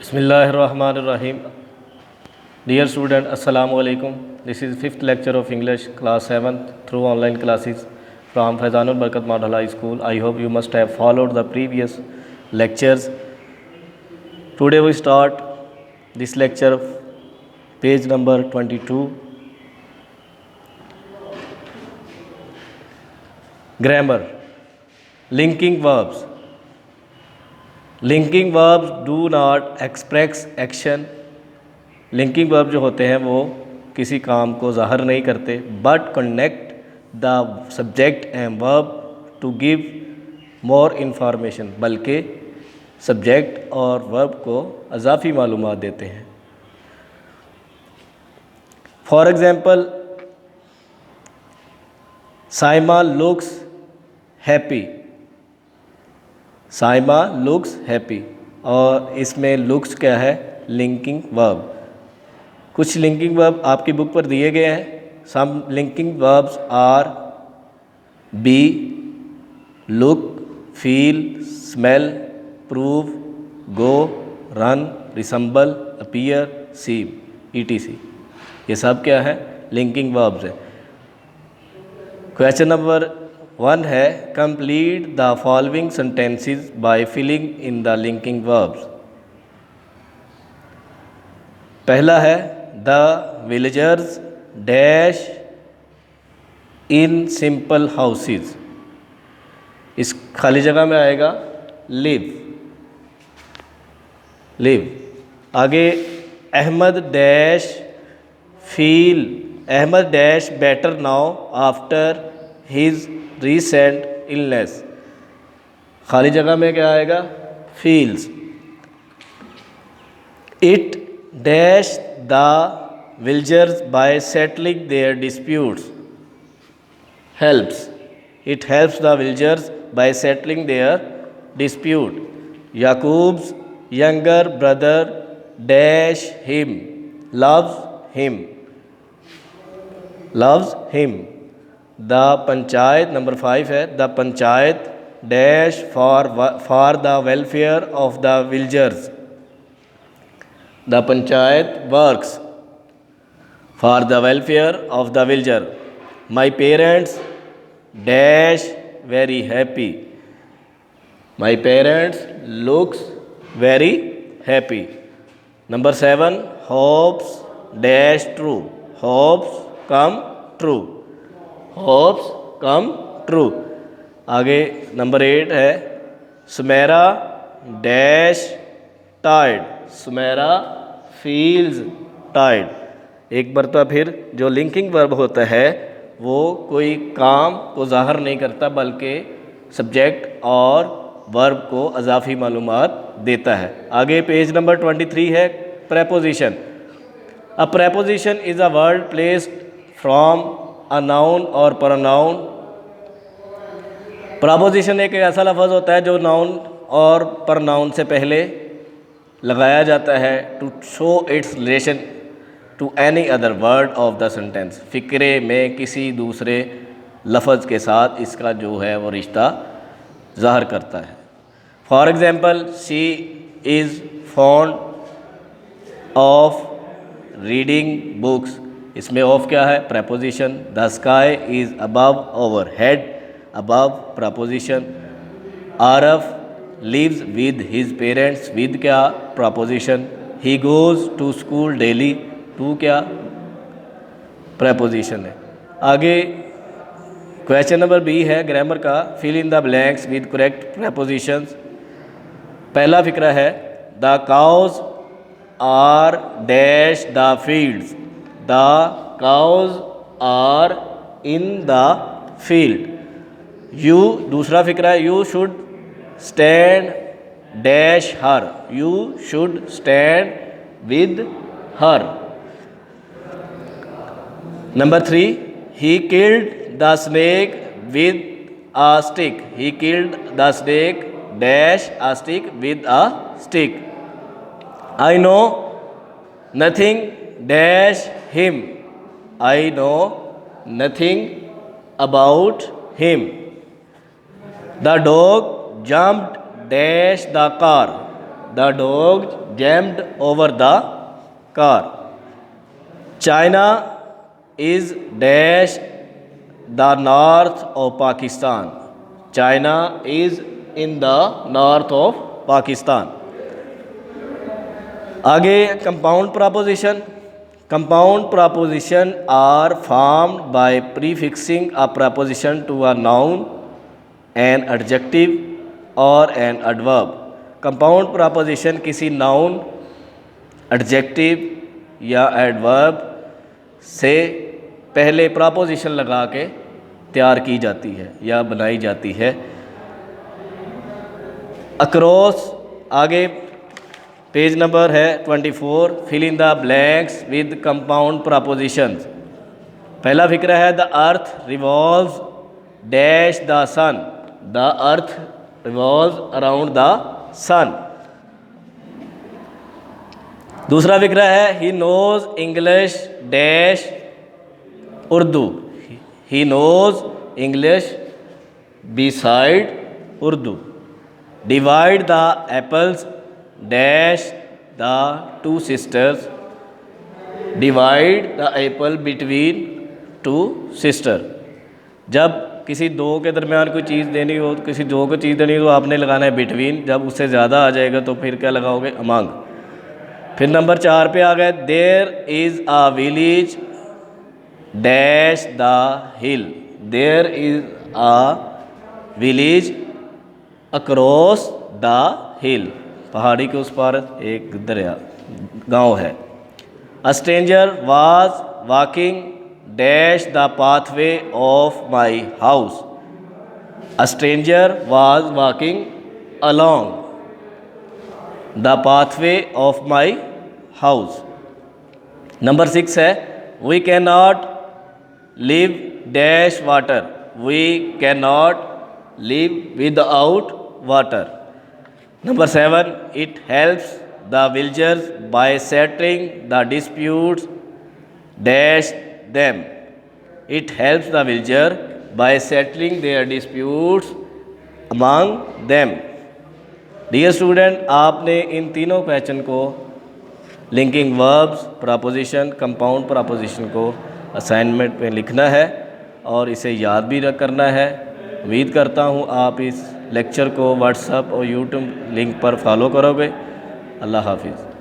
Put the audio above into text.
Bismillahirrahmanirrahim. Dear student, Assalamu alaikum. This is fifth lecture of English, class 7th through online classes from Faizanul Barkat Model High School. I hope you must have followed the previous lectures. Today we start this lecture, page number 22. Grammar. Linking verbs. Linking verbs do not express action. Linking verb जो होते हैं वो किसी काम को ज़ाहिर नहीं करते, but connect the subject and verb to give more information, बल्कि सब्जेक्ट और वर्ब को अजाफी मालूमात देते हैं. For example, Saima looks happy. Saima looks happy, और इसमें लुक्स क्या है? Linking verb. कुछ लिंकिंग वर्ब आपकी बुक पर दिए गए हैं. Some linking verbs are be, look, feel, smell, prove, go, run, resemble, appear, seem, ETC. ये सब क्या है? लिंकिंग वर्ब्स है. क्वेश्चन नंबर 1 है, complete the following sentences by filling in the linking verbs. पहला है, the villagers dash in simple houses. इस खाली जगह में आएगा लिव. लिव. आगे, Ahmed dash feel, Ahmed dash better now after his recent illness. खाली जगह में क्या आएगा? feels. It dash the villagers by settling their disputes. Helps. It helps the villagers by settling their dispute. Yaqub's younger brother dash him, loves him. Loves him. The panchayat number 5 है, the panchayat dash for the welfare of the villagers. The panchayat works for the welfare of the villager. My parents dash very happy. My parents looks very happy. Number 7, hopes dash true. Hopes come true. Hopes come true. आगे number 8 है, Sumera dash tired. Sumera feels tired. एक मरतबा फिर जो linking verb होता है वो कोई काम को ज़ाहिर नहीं करता, बल्कि सब्जेक्ट और वर्ब को अजाफी मालूमात देता है. आगे पेज नंबर 23 है, preposition. A preposition is a word placed from a noun और प्रोनाउन. प्रपोजिशन एक ऐसा लफ्ज़ होता है जो नाउन और प्रोनाउन से पहले लगाया जाता है to show its relation to any other word of the sentence. फ़िक्रे में किसी दूसरे लफ्ज़ के साथ इसका जो है वो रिश्ता ज़ाहिर करता है. For example, she is fond of reading books. इसमें ऑफ क्या है? Preposition. The sky is above overhead. Above preposition. Arif lives with his parents. With क्या? Preposition. He goes to school daily. To क्या? प्रपोजिशन है. आगे question number B है grammar का, fill in the blanks with correct prepositions. पहला फिक्रा है, the cows are dash the fields. The cows are in the field. You, दूसरा फिक्रा है, you should stand dash her. You should stand with her. Number 3, he killed the snake with a stick. He killed the snake dash a stick with a stick. I know nothing dash him. I know nothing about him. The dog jumped dash the car. The dog jumped over the car. China is dash the north of Pakistan. China is in the north of Pakistan. आगे compound preposition. Compound preposition are formed by prefixing a preposition to a noun, an adjective और an adverb. Compound preposition किसी noun, adjective या adverb से पहले preposition लगा के तैयार की जाती है या बनाई जाती है। अक्रॉस, आगे पेज नंबर है 24। Fill in the blanks with compound prepositions. पहला फिक्रा है the earth revolves dash the sun. The earth revolves around the sun. दूसरा फिक्रा है he knows English dash Urdu. He knows English beside Urdu. Divide the apples dash the two sisters. Divide the apple between two sister. जब किसी दो के दरमियान कोई चीज़ देनी हो, तो किसी दो को चीज़ देनी हो तो आपने लगाना है बिटवीन। जब उससे ज़्यादा आ जाएगा तो फिर क्या लगाओगे, अमंग। फिर नंबर 4 पे आ गए there is a village dash the hill. There is a village across the hill. पहाड़ी के उस पार एक दरिया, गांव है। A stranger was walking dash the pathway of my house. A stranger was walking along the pathway of my house. Number 6 है we can not live dash water. We can not live without water. Number 7, it helps the villagers by settling the disputes dash them. It helps the villager by settling their disputes among them. Dear student, आपने इन तीनों question को linking verbs, preposition, compound preposition को assignment में लिखना है और इसे याद भी करना है। उम्मीद करता हूँ आप इस लेक्चर को व्हाट्सएप और यूट्यूब लिंक पर फॉलो करोगे। अल्लाह हाफिज़।